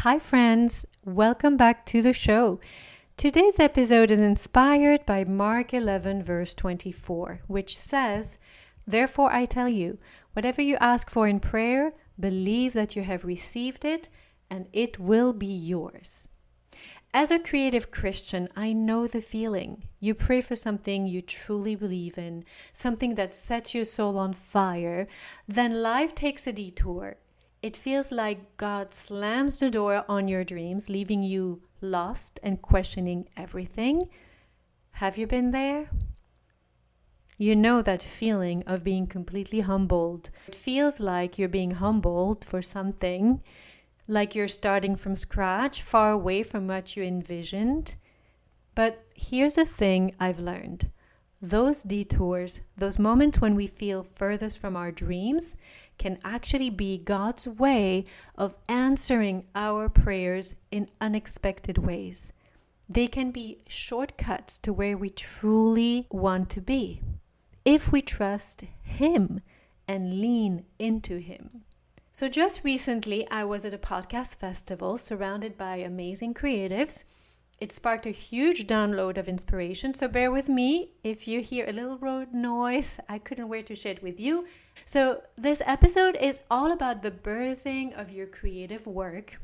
Hi friends, welcome back to the show. Today's episode is inspired by Mark 11 verse 24, which says, "Therefore I tell you, whatever you ask for in prayer, believe that you have received it and it will be yours." As a creative Christian, I know the feeling. You pray for something you truly believe in, something that sets your soul on fire, then life takes a detour. It feels like God slams the door on your dreams, leaving you lost and questioning everything. Have you been there? You know that feeling of being completely humbled. It feels like you're being humbled for something, like you're starting from scratch, far away from what you envisioned. But here's the thing I've learned. Those detours, those moments when we feel furthest from our dreams, can actually be God's way of answering our prayers in unexpected ways. They can be shortcuts to where we truly want to be, if we trust Him and lean into Him. So just recently, I was at a podcast festival surrounded by amazing creatives. It sparked a huge download of inspiration, so bear with me if you hear a little road noise. I couldn't wait to share it with you. So this episode is all about the birthing of your creative work,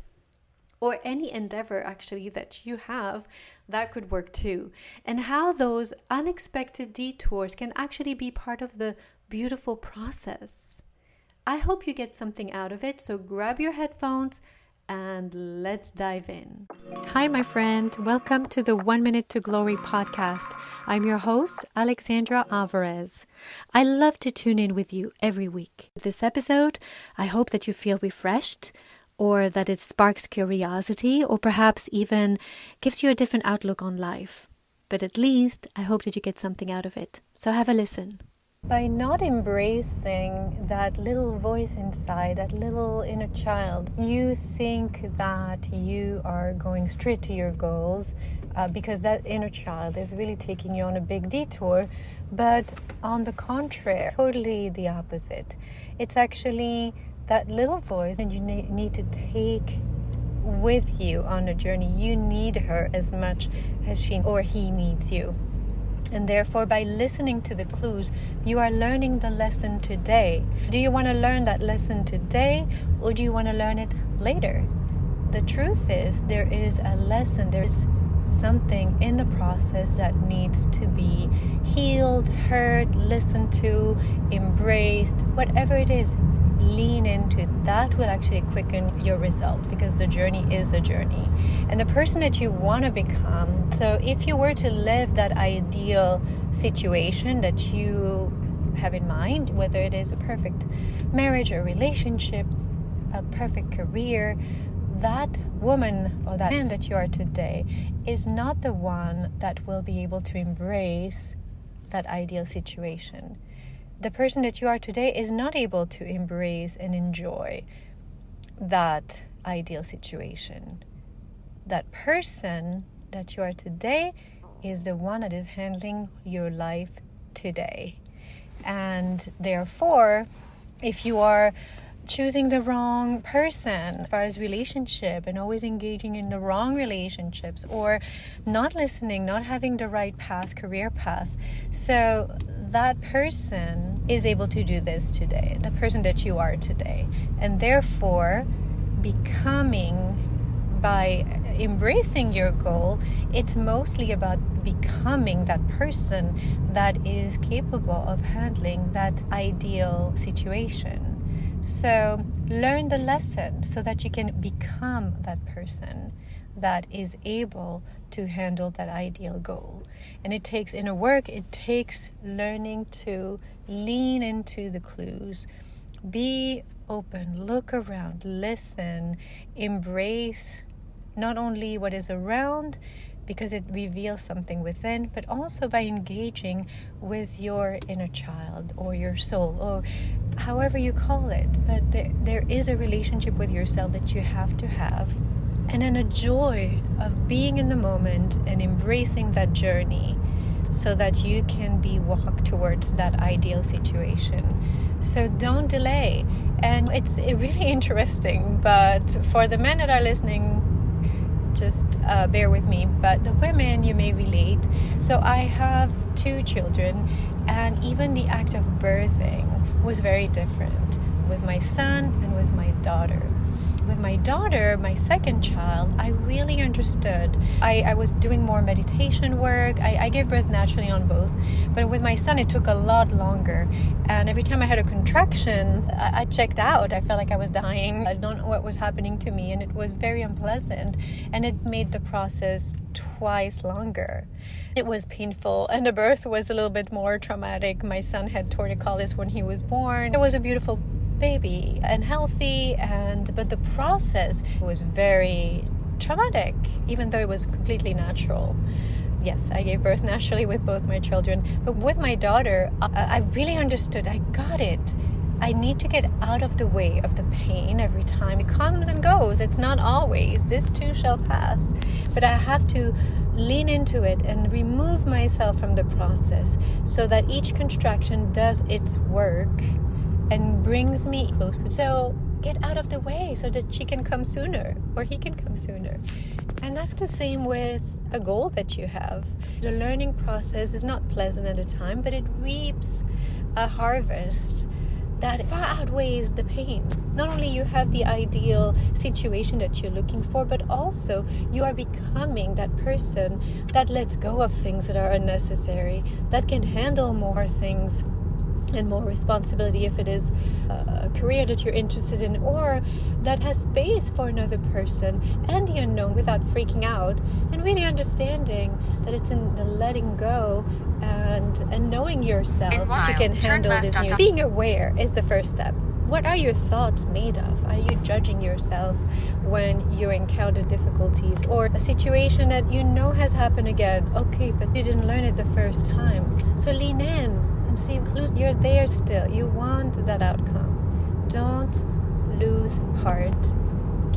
or any endeavor actually that you have that could work too, and how those unexpected detours can actually be part of the beautiful process. I hope you get something out of it, so grab your headphones and let's dive in. Hi, my friend. Welcome to the 1 Minute to Glory podcast. I'm your host, Alexandra Alvarez. I love to tune in with you every week. This episode, I hope that you feel refreshed, or that it sparks curiosity, or perhaps even gives you a different outlook on life. But at least, I hope that you get something out of it. So have a listen. By not embracing that little voice inside, that little inner child, you think that you are going straight to your goals because that inner child is really taking you on a big detour. But on the contrary, totally the opposite. It's actually that little voice and you need to take with you on a journey. You need her as much as she or he needs you. And therefore, by listening to the clues, you are learning the lesson today. Do you want to learn that lesson today, or do you want to learn it later? The truth is, there is a lesson. There is something in the process that needs to be healed, heard, listened to, embraced, whatever it is. Lean into that will actually quicken your result, because the journey is the journey and the person that you want to become. So if you were to live that ideal situation that you have in mind, whether it is a perfect marriage or relationship, a perfect career, that woman or that man that you are today is not the one that will be able to embrace that ideal situation. The person that you are today is not able to embrace and enjoy that ideal situation. That person that you are today is the one that is handling your life today. And therefore, if you are choosing the wrong person as far as relationship and always engaging in the wrong relationships, or not listening, not having the right path, career path, so that person is able to do this today, the person that you are today. And therefore, by embracing your goal, it's mostly about becoming that person that is capable of handling that ideal situation. So learn the lesson so that you can become that person that is able to handle that ideal goal. And it takes inner work, it takes learning to lean into the clues, be open, look around, listen, embrace not only what is around, because it reveals something within, but also by engaging with your inner child or your soul, or however you call it. But there is a relationship with yourself that you have to have, and then a joy of being in the moment and embracing that journey so that you can be walked towards that ideal situation. So don't delay And it's really interesting, but for the men that are listening, just bear with me. But the women, you may relate. So I have 2 children, and even the act of birthing was very different with my son and with my daughter. With my daughter, my second child, I really understood. I was doing more meditation work. I gave birth naturally on both. But with my son, it took a lot longer. And every time I had a contraction, I checked out. I felt like I was dying. I don't know what was happening to me. And it was very unpleasant. And it made the process twice longer. It was painful. And the birth was a little bit more traumatic. My son had torticollis when he was born. It was a beautiful baby and healthy, but the process was very traumatic, even though it was completely natural. Yes, I gave birth naturally with both my children, but with my daughter, I really understood. I got it. I need to get out of the way of the pain every time. It comes and goes. It's not always. This too shall pass. But I have to lean into it and remove myself from the process so that each contraction does its work and brings me closer. So get out of the way so that she can come sooner, or he can come sooner. And that's the same with a goal that you have. The learning process is not pleasant at the time, but it reaps a harvest that far outweighs the pain. Not only you have the ideal situation that you're looking for, but also you are becoming that person that lets go of things that are unnecessary, that can handle more things and more responsibility if it is a career that you're interested in, or that has space for another person and the unknown without freaking out, and really understanding that it's in the letting go and knowing yourself that you can handle this new. Being aware is the first step. What are your thoughts made of? Are you judging yourself when you encounter difficulties or a situation that you know has happened again? Okay, but you didn't learn it the first time. So lean in and see you're there still. You want that outcome. Don't lose heart.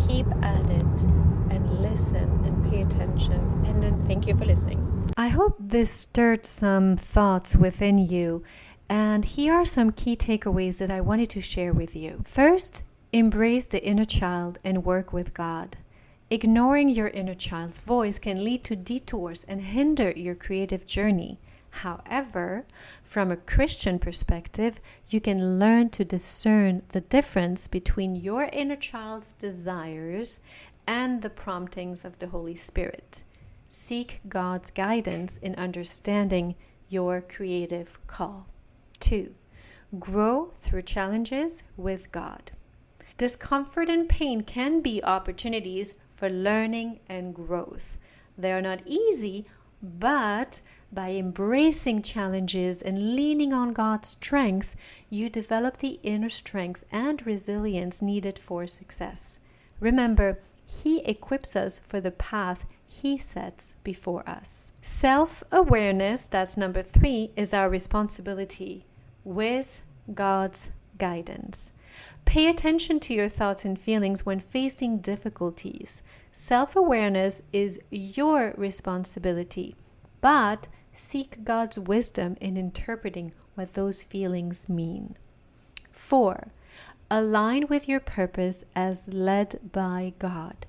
Keep at it and listen and pay attention. And then thank you for listening. I hope this stirred some thoughts within you. And here are some key takeaways that I wanted to share with you. First, embrace the inner child and work with God. Ignoring your inner child's voice can lead to detours and hinder your creative journey. However, from a Christian perspective, you can learn to discern the difference between your inner child's desires and the promptings of the Holy Spirit. Seek God's guidance in understanding your creative call. 2. Grow through challenges with God. Discomfort and pain can be opportunities for learning and growth. They are not easy, but by embracing challenges and leaning on God's strength, you develop the inner strength and resilience needed for success. Remember, He equips us for the path He sets before us. Self-awareness, that's number 3, is our responsibility with God's guidance. Pay attention to your thoughts and feelings when facing difficulties. Self-awareness is your responsibility, but seek God's wisdom in interpreting what those feelings mean. 4. Align with your purpose as led by God.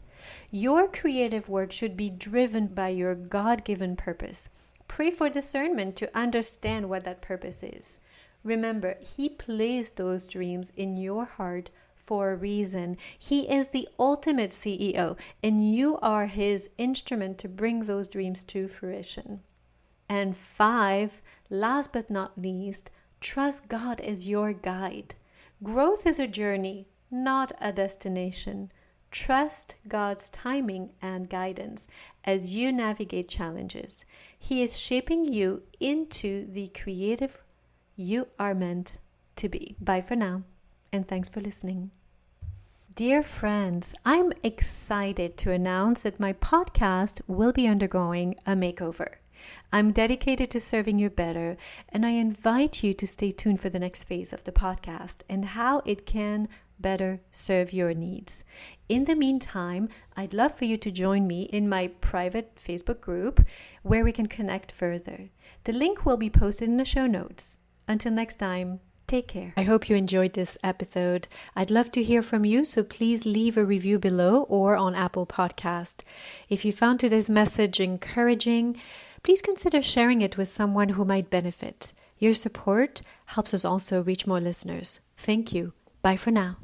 Your creative work should be driven by your God-given purpose. Pray for discernment to understand what that purpose is. Remember, He placed those dreams in your heart for a reason. He is the ultimate CEO, and you are His instrument to bring those dreams to fruition. And 5, last but not least, trust God as your guide. Growth is a journey, not a destination. Trust God's timing and guidance as you navigate challenges. He is shaping you into the creative you are meant to be. Bye for now, and thanks for listening. Dear friends, I'm excited to announce that my podcast will be undergoing a makeover. I'm dedicated to serving you better, and I invite you to stay tuned for the next phase of the podcast and how it can better serve your needs. In the meantime, I'd love for you to join me in my private Facebook group where we can connect further. The link will be posted in the show notes. Until next time, Take care. I hope you enjoyed this episode. I'd love to hear from you, so please leave a review below or on Apple Podcast. If you found today's message encouraging, please consider sharing it with someone who might benefit. Your support helps us also reach more listeners. Thank you. Bye for now.